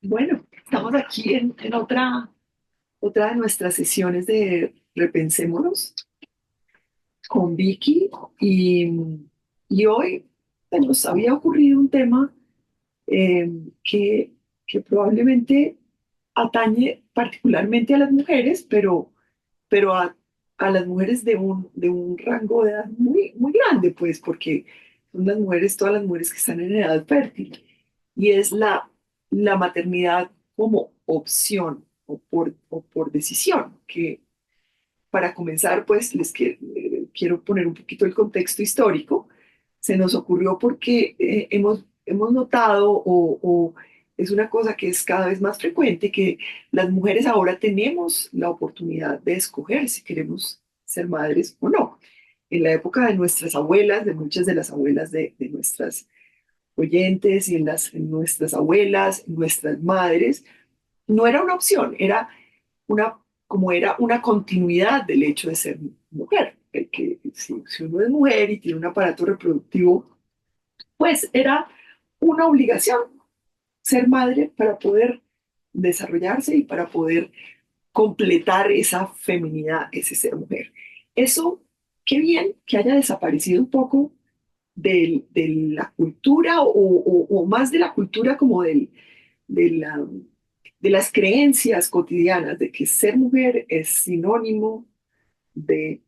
Bueno, estamos aquí en otra de nuestras sesiones de Repensémonos con Vicky y, y hoy nos había ocurrido un tema eh, que, que probablemente atañe particularmente a las mujeres, pero a las mujeres de un rango de edad muy grande, pues, porque son las mujeres, todas las mujeres que están en edad fértil, y es la maternidad como opción o por decisión, que para comenzar, pues, quiero poner un poquito el contexto histórico. Se nos ocurrió porque hemos notado o es una cosa que es cada vez más frecuente, que las mujeres ahora tenemos la oportunidad de escoger si queremos ser madres o no. En la época de nuestras abuelas, de muchas de las abuelas de nuestras oyentes y en nuestras abuelas, nuestras madres, no era una opción, una, era una continuidad del hecho de ser mujer. Que si uno es mujer y tiene un aparato reproductivo, pues era una obligación ser madre para poder desarrollarse y para poder completar esa feminidad, ese ser mujer. Eso, qué bien que haya desaparecido un poco de la cultura o más de la cultura como de, la, de las creencias cotidianas de que ser mujer es sinónimo de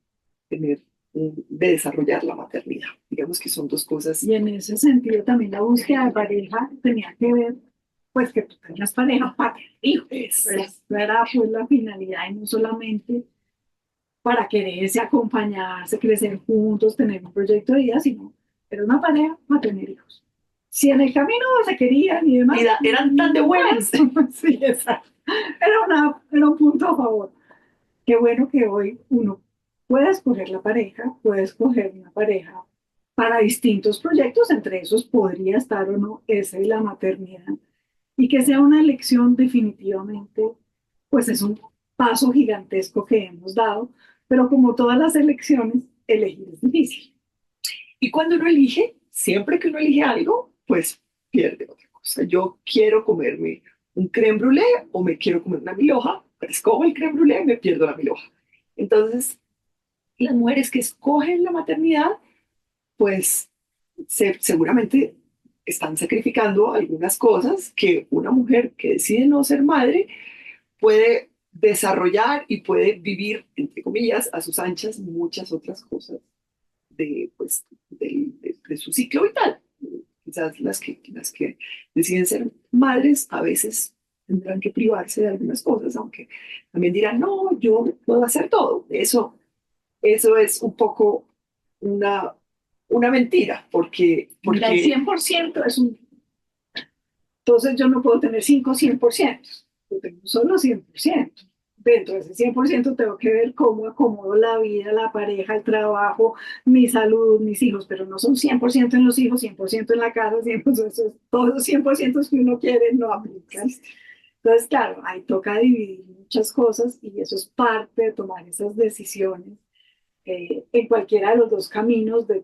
tener, de desarrollar la maternidad. Digamos que son dos cosas. Y en ese sentido también la búsqueda de pareja tenía que ver, pues que tú tenías pareja para tener hijos. Exacto. Esa era pues la finalidad y no solamente para quererse, acompañarse, crecer juntos, tener un proyecto de vida, sino era una pareja para tener hijos. Si en el camino se querían y demás, Eran tan de buenas. bueno, sí, exacto. Era un punto a favor. Qué bueno que hoy uno puede escoger la pareja, puede escoger una pareja para distintos proyectos, entre esos podría estar o no ese de la maternidad, y que sea una elección definitivamente, pues es un paso gigantesco que hemos dado, pero como todas las elecciones, elegir es difícil. Y cuando uno elige, siempre que uno elige algo, pues pierde otra cosa. Yo quiero comerme un crème brûlée o me quiero comer una milhoja, pues escojo el crème brûlée y me pierdo la milhoja. Entonces, las mujeres que escogen la maternidad, pues seguramente están sacrificando algunas cosas que una mujer que decide no ser madre puede desarrollar y puede vivir, entre comillas, a sus anchas muchas otras cosas pues, de su ciclo vital. Quizás las que deciden ser madres a veces tendrán que privarse de algunas cosas, aunque también dirán, no, yo puedo hacer todo. Eso es un poco una, una mentira, Mira, el porque 100% es un... Entonces yo no puedo tener 5 100%, yo tengo solo 100%. Dentro de ese 100% tengo que ver cómo acomodo la vida, la pareja, el trabajo, mi salud, mis hijos, pero no son 100% en los hijos, 100% en la casa, 100%, todos los 100% que uno quiere no aplican. Entonces, claro, ahí toca dividir muchas cosas y eso es parte de tomar esas decisiones en cualquiera de los dos caminos de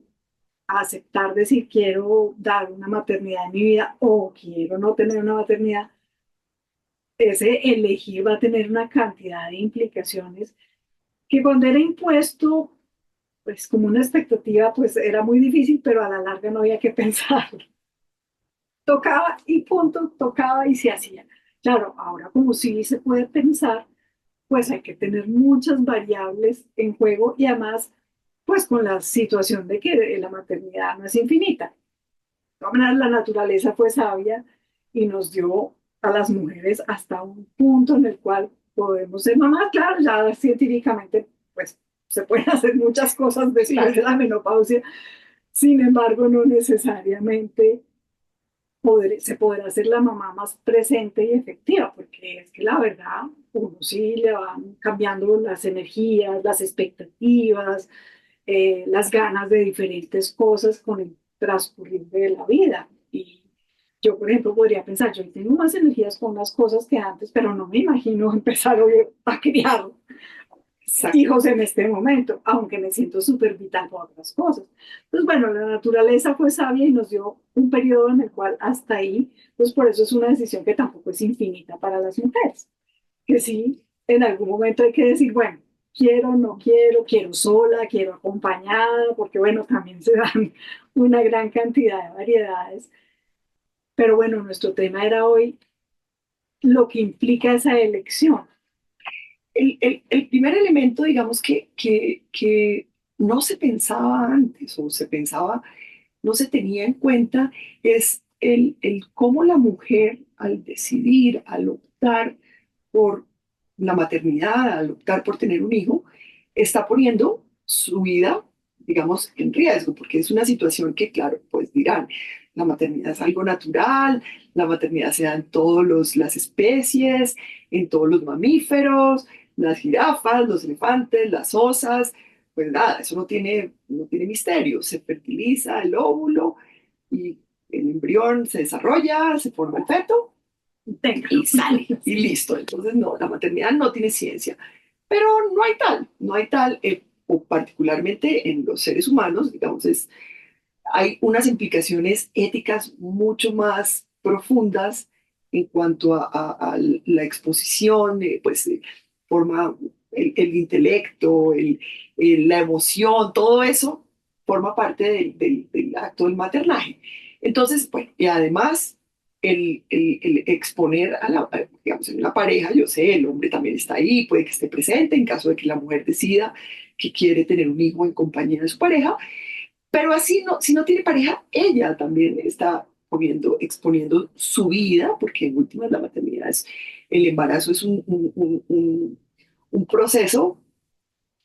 aceptar decir quiero dar una maternidad en mi vida o quiero no tener una maternidad. Ese elegir va a tener una cantidad de implicaciones que cuando era impuesto, pues como una expectativa, pues era muy difícil, pero a la larga no había que pensar. Tocaba y punto, tocaba y se hacía. Claro, ahora como sí se puede pensar, pues hay que tener muchas variables en juego y además, pues con la situación de que la maternidad no es infinita. De todas maneras, la naturaleza fue sabia y nos dio a las mujeres hasta un punto en el cual podemos ser mamás. Claro, ya científicamente, pues se pueden hacer muchas cosas después de claro, la menopausia, sin embargo, no necesariamente se podrá hacer la mamá más presente y efectiva, porque es que la verdad, uno sí le van cambiando las energías, las expectativas, las ganas de diferentes cosas con el transcurrir de la vida. Y yo, por ejemplo, podría pensar, yo tengo más energías con las cosas que antes, pero no me imagino empezar hoy a criar Exacto. hijos en este momento, aunque me siento súper vital por otras cosas. Pues bueno, la naturaleza fue sabia y nos dio un periodo en el cual hasta ahí, pues por eso es una decisión que tampoco es infinita para las mujeres, que sí, en algún momento hay que decir, bueno, quiero, no quiero, quiero sola, quiero acompañada, porque bueno, también se dan una gran cantidad de variedades. Pero bueno, nuestro tema era hoy lo que implica esa elección. El primer elemento, digamos, que no se pensaba antes o se pensaba, no se tenía en cuenta, es el cómo la mujer al decidir, al optar por la maternidad, al optar por tener un hijo, está poniendo su vida, digamos, en riesgo, porque es una situación que, claro, pues dirán, la maternidad es algo natural, la maternidad se da en todas las especies, en todos los mamíferos, las jirafas, los elefantes, las osas, pues nada, eso no tiene misterio, se fertiliza el óvulo y el embrión se desarrolla, se forma el feto Tenga. y sale y listo. Entonces, no, la maternidad no tiene ciencia, pero no hay tal, o particularmente en los seres humanos, digamos, hay unas implicaciones éticas mucho más profundas en cuanto a la exposición, pues forma el intelecto, la emoción, todo eso forma parte del acto del maternaje. Entonces, pues, y además, el exponer digamos, en una pareja, yo sé, el hombre también está ahí, puede que esté presente en caso de que la mujer decida que quiere tener un hijo en compañía de su pareja, pero así no, si no tiene pareja, ella también está exponiendo su vida, porque en últimas la maternidad el embarazo es un proceso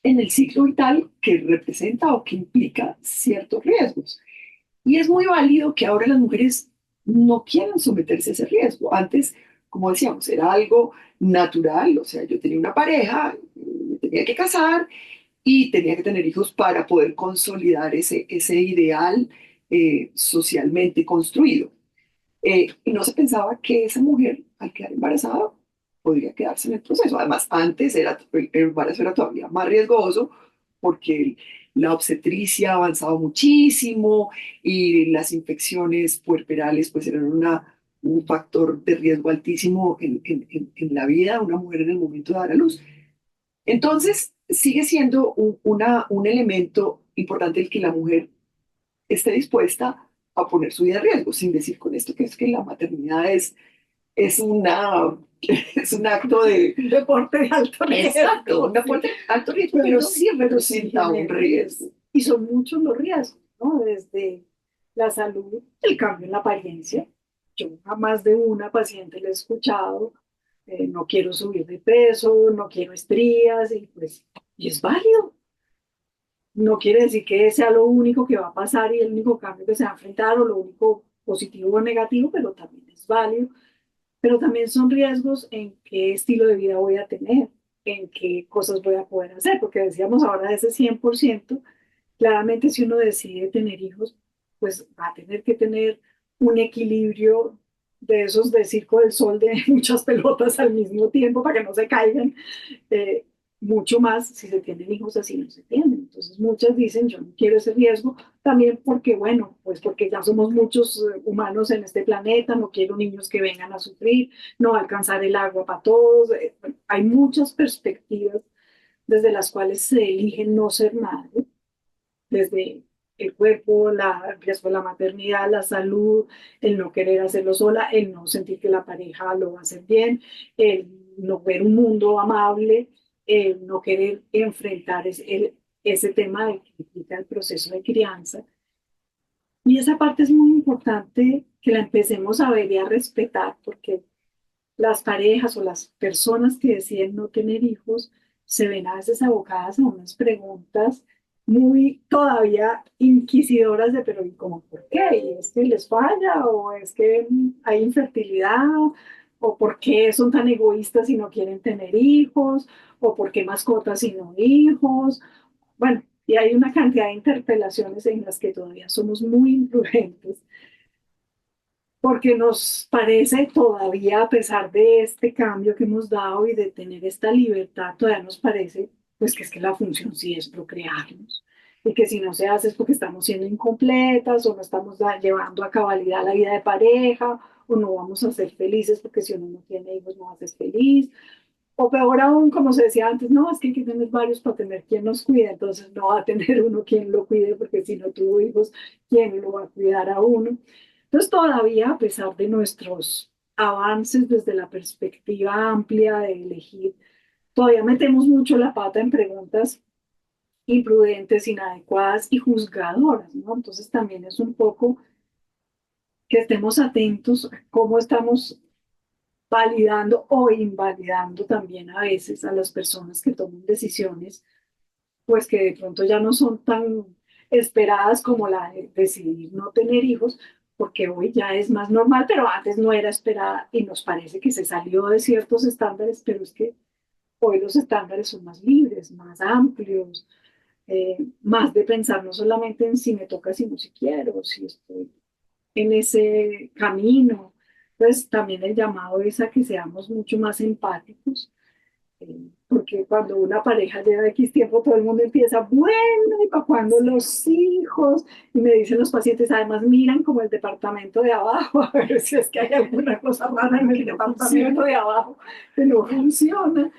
en el ciclo vital que representa o que implica ciertos riesgos. Y es muy válido que ahora las mujeres no quieran someterse a ese riesgo. Antes, como decíamos, era algo natural, o sea, yo tenía una pareja, me tenía que casar y tenía que tener hijos para poder consolidar ese ideal socialmente construido. Y no se pensaba que esa mujer, al quedar embarazada, podría quedarse en el proceso. Además, antes el embarazo era todavía más riesgoso porque la obstetricia ha avanzado muchísimo y las infecciones puerperales pues eran un factor de riesgo altísimo en la vida de una mujer en el momento de dar a luz. Entonces, sigue siendo un elemento importante el que la mujer esté dispuesta a poner su vida en riesgo, sin decir con esto que es que la maternidad es una, es un acto de... Un deporte de alto Exacto, riesgo, un sí. deporte de alto riesgo, pero sí Pero sí representa un genera riesgo. riesgo. Y son muchos los riesgos, ¿no? Desde la salud, el cambio en la apariencia. Yo a más de una paciente le he escuchado, no quiero subir de peso, no quiero estrías, y pues, y es válido. No quiere decir que sea lo único que va a pasar y el único cambio que se va a enfrentar o lo único positivo o negativo, pero también es válido. Pero también son riesgos en qué estilo de vida voy a tener, en qué cosas voy a poder hacer, porque decíamos ahora de ese 100%, claramente si uno decide tener hijos, pues va a tener que tener un equilibrio de esos de Circo del Sol de muchas pelotas al mismo tiempo para que no se caigan, eh, mucho más si se tienen hijos así no se tienen. Entonces muchas dicen, yo no quiero ese riesgo, también porque, bueno, pues porque ya somos muchos humanos en este planeta, no quiero niños que vengan a sufrir, no va a alcanzar el agua para todos. Bueno, hay muchas perspectivas desde las cuales se elige no ser madre, desde el cuerpo, el riesgo de la maternidad, la salud, el no querer hacerlo sola, el no sentir que la pareja lo va a hacer bien, el no ver un mundo amable, el no querer enfrentar ese tema de que implica el proceso de crianza. Y esa parte es muy importante que la empecemos a ver y a respetar, porque las parejas o las personas que deciden no tener hijos se ven a veces abocadas a unas preguntas muy todavía inquisidoras de, pero ¿y cómo por qué? ¿Y es que les falla? ¿O es que hay infertilidad? ¿O por qué son tan egoístas y no quieren tener hijos? ¿O por qué mascotas y no hijos? Bueno, y hay una cantidad de interpelaciones en las que todavía somos muy imprudentes porque nos parece todavía, a pesar de este cambio que hemos dado y de tener esta libertad, todavía nos parece pues que es que la función sí es procrearnos. Y que si no se hace es porque estamos siendo incompletas o no estamos llevando a cabalidad la vida de pareja o no vamos a ser felices porque si uno no tiene hijos no va a ser feliz. O peor aún, como se decía antes, no, es que hay que tener varios para tener quien nos cuide, entonces no va a tener uno quien lo cuide porque si no tuvo hijos, ¿quién lo va a cuidar a uno? Entonces todavía, a pesar de nuestros avances desde la perspectiva amplia de elegir, todavía metemos mucho la pata en preguntas imprudentes, inadecuadas y juzgadoras, ¿no? Entonces también es un poco que estemos atentos a cómo estamos validando o invalidando también a veces a las personas que toman decisiones, pues que de pronto ya no son tan esperadas como la de decidir no tener hijos, porque hoy ya es más normal, pero antes no era esperada y nos parece que se salió de ciertos estándares, pero es que hoy los estándares son más libres, más amplios, más de pensar no solamente en si me toca, sino si quiero, si estoy en ese camino. Pues también el llamado es a que seamos mucho más empáticos, porque cuando una pareja lleva X tiempo, todo el mundo empieza, bueno, ¿y para cuándo los hijos? Y me dicen los pacientes, además miran como el departamento de abajo, a ver si es que hay alguna cosa rara en el departamento de abajo que no funciona.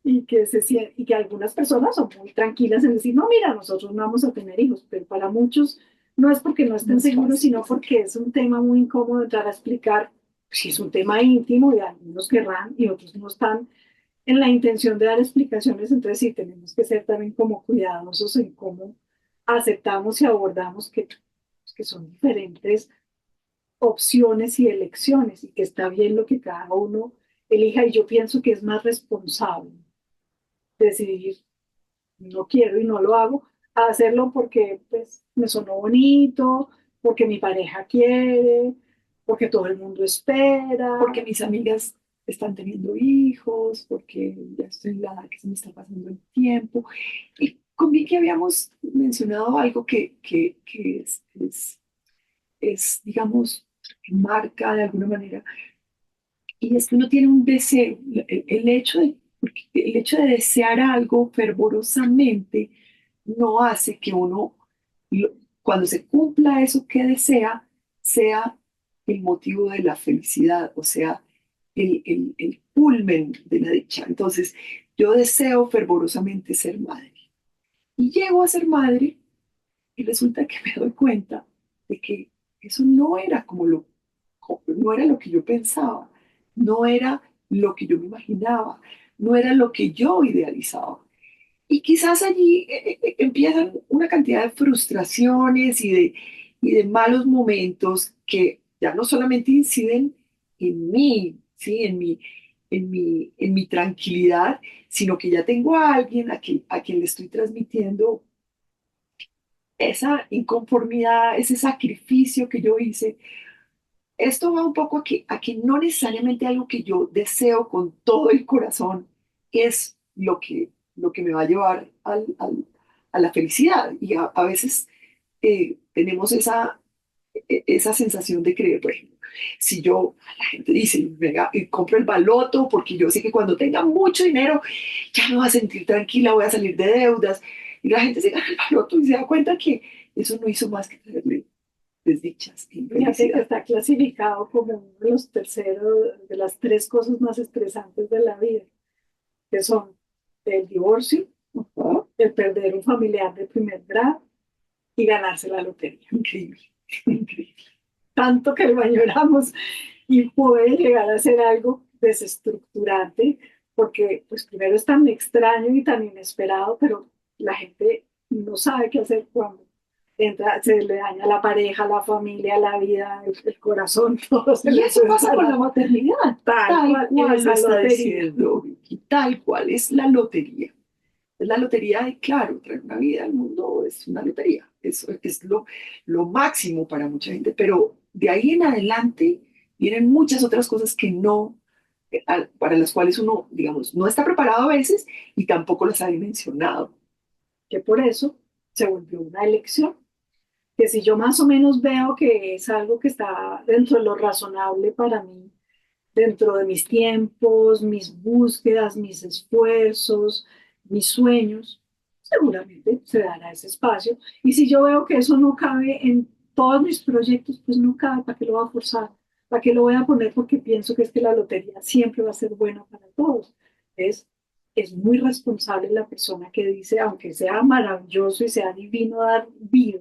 Y que algunas personas son muy tranquilas en decir, no, mira, nosotros no vamos a tener hijos, pero para muchos no es porque no estén seguros, sino porque es un tema muy incómodo entrar a explicar si es un tema íntimo y algunos querrán y otros no están en la intención de dar explicaciones. Entonces sí tenemos que ser también como cuidadosos en cómo aceptamos y abordamos que son diferentes opciones y elecciones y que está bien lo que cada uno elija y yo pienso que es más responsable decidir no quiero y no lo hago, a hacerlo porque pues, me sonó bonito, porque mi pareja quiere, porque todo el mundo espera. Porque mis amigas están teniendo hijos, porque ya estoy en la edad que se me está pasando el tiempo. Y con Vicky habíamos mencionado algo que digamos, que marca de alguna manera, y es que uno tiene un deseo, porque el hecho de desear algo fervorosamente no hace que uno, lo- cuando se cumpla eso que desea, sea el motivo de la felicidad, o sea, el culmen de la dicha. Entonces, yo deseo fervorosamente ser madre. Y llego a ser madre y resulta que me doy cuenta de que eso no era no era lo que yo pensaba, no era lo que yo me imaginaba, no era lo que yo idealizaba. Y quizás allí empiezan una cantidad de frustraciones y de malos momentos que ya no solamente inciden en mí, ¿sí? En mi tranquilidad, sino que ya tengo a alguien a quien le estoy transmitiendo esa inconformidad, ese sacrificio que yo hice. Esto va un poco a que no necesariamente algo que yo deseo con todo el corazón es lo que me va a llevar a la felicidad. Y a veces tenemos esa sensación de creer, por ejemplo, si yo, la gente dice, venga, y compro el baloto porque yo sé que cuando tenga mucho dinero ya me voy a sentir tranquila, voy a salir de deudas. Y la gente se gana el baloto y se da cuenta que eso no hizo más que traerle desdichas y Fíjate que infelicidad. está clasificado como uno de los terceros, de las tres cosas más estresantes de la vida, que son el divorcio, Ajá. el perder un familiar de primer grado y ganarse la lotería. Increíble, increíble. Tanto que lo añoramos y puede llegar a ser algo desestructurante, porque pues primero es tan extraño y tan inesperado, pero la gente no sabe qué hacer cuando entra, se le daña la pareja, la familia, la vida, el corazón, todo se Y le eso puede pasa con la parar. maternidad, Tal tal cual, cual lo esa está lotería. diciendo Vicky, tal cual es la lotería. Es la lotería de, claro, traer una vida al mundo es una lotería. Eso es lo máximo para mucha gente, pero de ahí en adelante vienen muchas otras cosas que no, para las cuales uno, digamos, no está preparado a veces y tampoco las ha dimensionado. Que por eso se volvió una elección. Que si yo más o menos veo que es algo que está dentro de lo razonable para mí, dentro de mis tiempos, mis búsquedas, mis esfuerzos, mis sueños, seguramente se dará ese espacio. Y si yo veo que eso no cabe en todos mis proyectos, pues no cabe, ¿para qué lo voy a forzar? ¿Para qué lo voy a poner? Porque pienso que es que la lotería siempre va a ser buena para todos. Es, es muy responsable la persona que dice, aunque sea maravilloso y sea divino dar vida,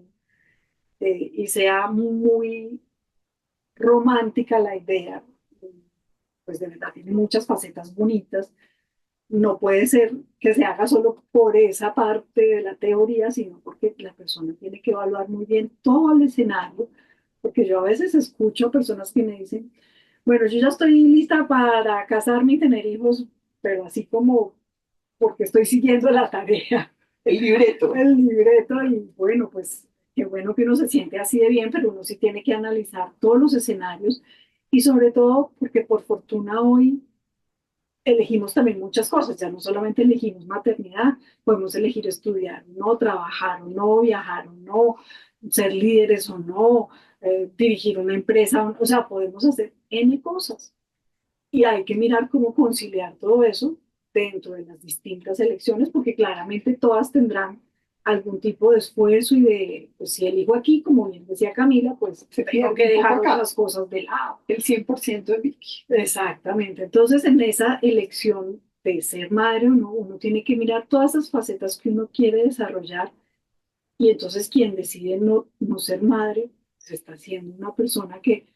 y sea muy romántica la idea, pues de verdad tiene muchas facetas bonitas. No puede ser que se haga solo por esa parte de la teoría, sino porque la persona tiene que evaluar muy bien todo el escenario, porque yo a veces escucho personas que me dicen, bueno, yo ya estoy lista para casarme y tener hijos, pero así como porque estoy siguiendo la tarea, El libreto. el libreto, y bueno, pues qué bueno que uno se siente así de bien, pero uno sí tiene que analizar todos los escenarios y sobre todo porque por fortuna hoy elegimos también muchas cosas, ya no solamente elegimos maternidad, podemos elegir estudiar, no trabajar o no viajar o no ser líderes o no dirigir una empresa, o sea, podemos hacer N cosas y hay que mirar cómo conciliar todo eso dentro de las distintas elecciones, porque claramente todas tendrán algún tipo de esfuerzo y de, pues si elijo aquí, como bien decía Camila, pues Se tengo pierde que un poco dejar acá. otras cosas de lado. El 100% de Vicky. Exactamente. Entonces, en esa elección de ser madre o no, uno tiene que mirar todas esas facetas que uno quiere desarrollar y entonces quien decide no ser madre, se está haciendo una persona que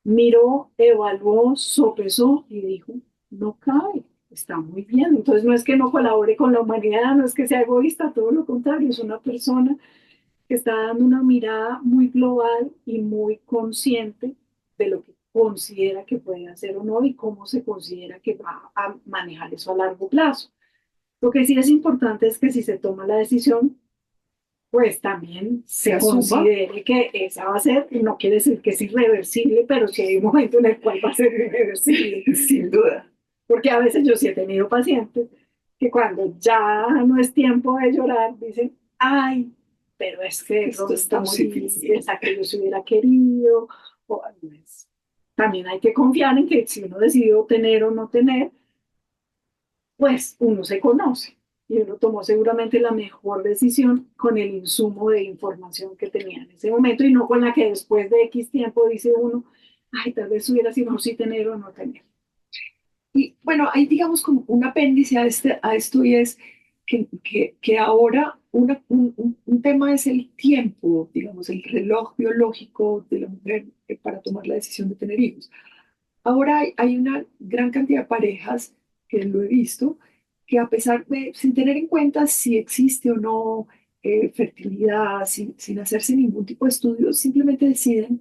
miró, evaluó, sopesó y dijo, no cabe, está muy bien. Entonces no es que no colabore con la humanidad, no es que sea egoísta, todo lo contrario, es una persona que está dando una mirada muy global y muy consciente de lo que considera que puede hacer o no y cómo se considera que va a manejar eso a largo plazo. Lo que sí es importante es que si se toma la decisión, pues también Se se asuma. considere que esa va a ser, y no quiere decir que es irreversible, pero sí hay un momento en el cual va a ser irreversible. Sin duda. Porque a veces yo sí he tenido pacientes que cuando ya no es tiempo de llorar, dicen, ay, pero es que de Esto está pronto muy sí, difícil. esa que yo se hubiera querido. O, pues, también hay que confiar en que si uno decidió tener o no tener, pues uno se conoce y uno tomó seguramente la mejor decisión con el insumo de información que tenía en ese momento y no con la que después de X tiempo dice uno, ay, tal vez hubiera sido mejor si tener o no tener. Y bueno, hay digamos como un apéndice a esto y es que ahora un tema es el tiempo, digamos, el reloj biológico de la mujer para tomar la decisión de tener hijos. Ahora hay una gran cantidad de parejas, que lo he visto, que a pesar de, sin tener en cuenta si existe o no fertilidad, sin hacerse ningún tipo de estudio, simplemente deciden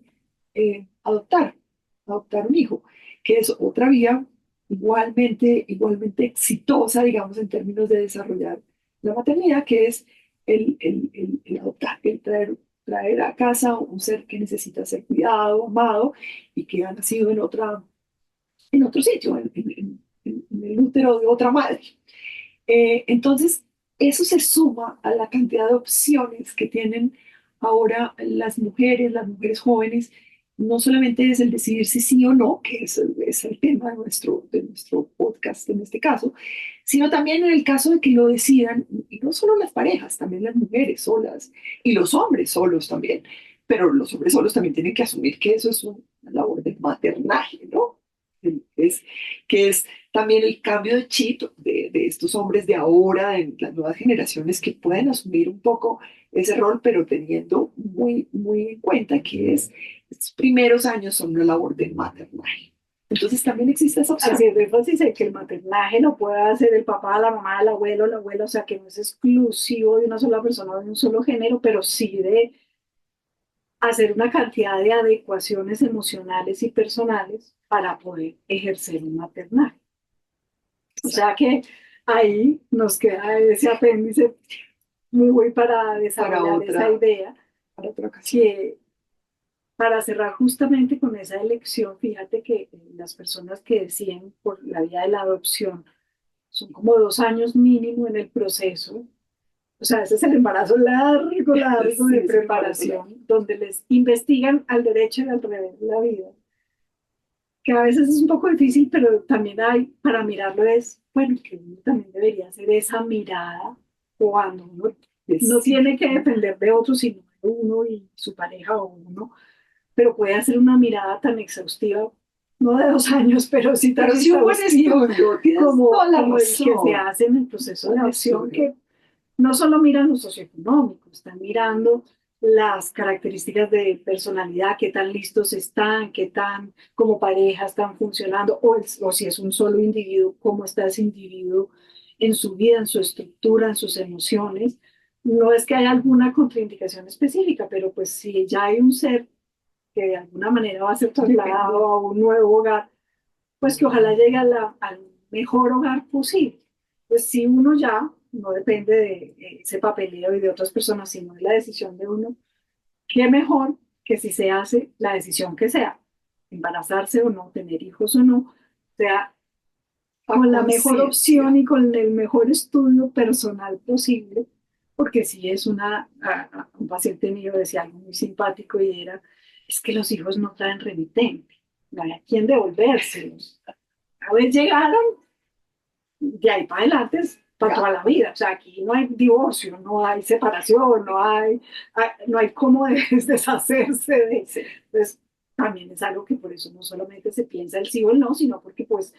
adoptar un hijo, que es otra vía igualmente exitosa, digamos, en términos de desarrollar la maternidad, que es el adoptar, traer a casa un ser que necesita ser cuidado, amado y que ha nacido en otro sitio, en el útero de otra madre. Entonces, eso se suma a la cantidad de opciones que tienen ahora las mujeres jóvenes. No solamente es el decidir si sí o no, que es el tema de nuestro podcast en este caso, sino también en el caso de que lo decidan, y no solo las parejas, también las mujeres solas y los hombres solos también, pero los hombres solos también tienen que asumir que eso es una labor de maternaje, ¿no? Es, que es también el cambio de chip de estos hombres de ahora, de las nuevas generaciones que pueden asumir un poco ese rol, pero teniendo muy en cuenta que estos primeros años son una labor de maternaje. Entonces también existe esa opción. Así es de énfasis en que el maternaje lo puede hacer el papá, la mamá, el abuelo, la abuela, o sea que no es exclusivo de una sola persona o de un solo género, pero sí de hacer una cantidad de adecuaciones emocionales y personales para poder ejercer un maternaje. O sea que ahí nos queda ese apéndice muy para para desarrollar esa otra, idea, para otra ocasión. que para cerrar justamente con esa elección, fíjate que las personas que deciden por la vía de la adopción son como 2 años mínimo en el proceso. O sea, ese es el embarazo largo Sí, de es un embarazo largo. preparación, donde les investigan al derecho y al revés de la vida, que a veces es un poco difícil, pero también hay, para mirarlo es, bueno, que uno también debería hacer esa mirada cuando uno no Sí, tiene que depender de otro, sino de uno y su pareja o uno, pero puede hacer una mirada tan exhaustiva, no de 2 años, pero sí tan pero sí un buen exhaustiva estudio, tienes como, toda la como el que se razón. hace en el proceso de Buen adopción, estudio. que no solo miran lo socioeconómico, están mirando las características de personalidad, qué tan listos están, qué tan como pareja están funcionando, o si es un solo individuo, cómo está ese individuo en su vida, en su estructura, en sus emociones. No es que haya alguna contraindicación específica, pero pues si ya hay un ser que de alguna manera va a ser trasladado a un nuevo hogar, pues que ojalá llegue al mejor hogar posible. Pues si uno ya no depende de ese papeleo y de otras personas, sino de la decisión de uno, qué mejor que si se hace la decisión que sea, embarazarse o no, tener hijos o no, sea A con la mejor opción conciencia. y con el mejor estudio personal posible, porque si es un paciente mío decía algo muy simpático y era, es que los hijos no traen remitente, no hay a quién devolvérselos. A ver, llegaron, de ahí para adelante es para Ya, toda la vida. O sea, aquí no hay divorcio, no hay separación, no hay cómo deshacerse de. sí. Pues también es algo que por eso no solamente se piensa el sí o el no, sino porque pues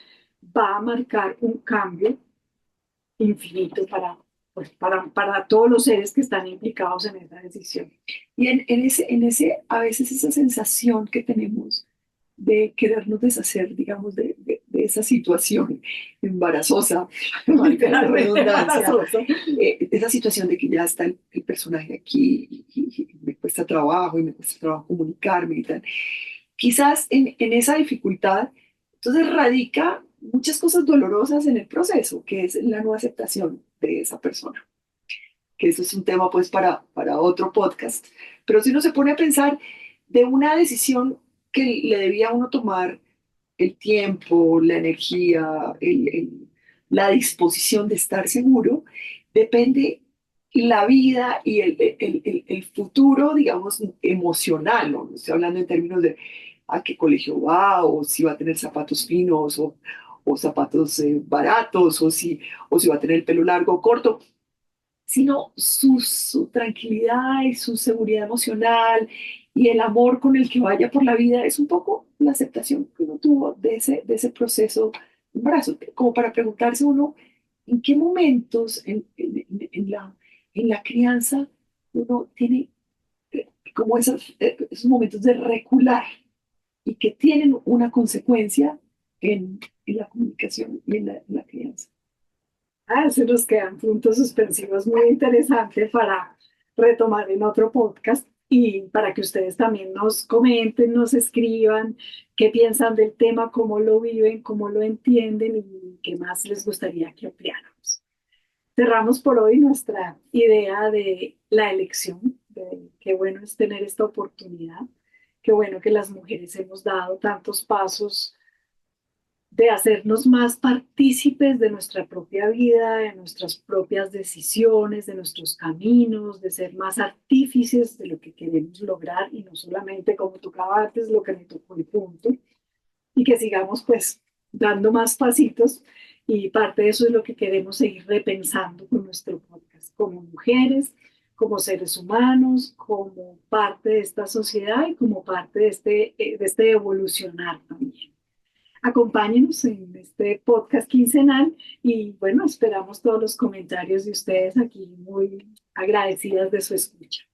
va a marcar un cambio infinito para todos los seres que están implicados en esa decisión. Y a veces esa sensación que tenemos de querernos deshacer, digamos, de esa situación embarazosa, valga la Literalmente redundancia, embarazoso. esa situación de que ya está el personaje aquí y me cuesta trabajo y me cuesta trabajo comunicarme y tal. Quizás en esa dificultad, entonces radica muchas cosas dolorosas en el proceso, que es la no aceptación de esa persona, que eso es un tema pues para otro podcast. Pero si uno se pone a pensar de una decisión que le debía a uno tomar el tiempo, la energía, la disposición de estar seguro, depende la vida y el futuro, digamos, emocional, ¿no? No estoy hablando en términos de a qué colegio va, o si va a tener zapatos finos, o zapatos baratos, o si va a tener el pelo largo o corto, sino su tranquilidad y su seguridad emocional y el amor con el que vaya por la vida es un poco la aceptación que uno tuvo de ese proceso de embarazo, como para preguntarse uno en qué momentos en la crianza uno tiene como esos momentos de recular y que tienen una consecuencia en la comunicación y en la crianza. Se nos quedan puntos suspensivos muy interesantes para retomar en otro podcast y para que ustedes también nos comenten, nos escriban qué piensan del tema, cómo lo viven, cómo lo entienden y qué más les gustaría que ampliáramos. Cerramos por hoy nuestra idea de la elección, de qué bueno es tener esta oportunidad, qué bueno que las mujeres hemos dado tantos pasos de hacernos más partícipes de nuestra propia vida, de nuestras propias decisiones, de nuestros caminos, de ser más artífices de lo que queremos lograr y no solamente como tocaba antes, lo que me tocó y punto, y que sigamos pues dando más pasitos y parte de eso es lo que queremos seguir repensando con nuestro podcast, como mujeres, como seres humanos, como parte de esta sociedad y como parte de este evolucionar también. Acompáñenos en este podcast quincenal y bueno, esperamos todos los comentarios de ustedes aquí, muy agradecidas de su escucha.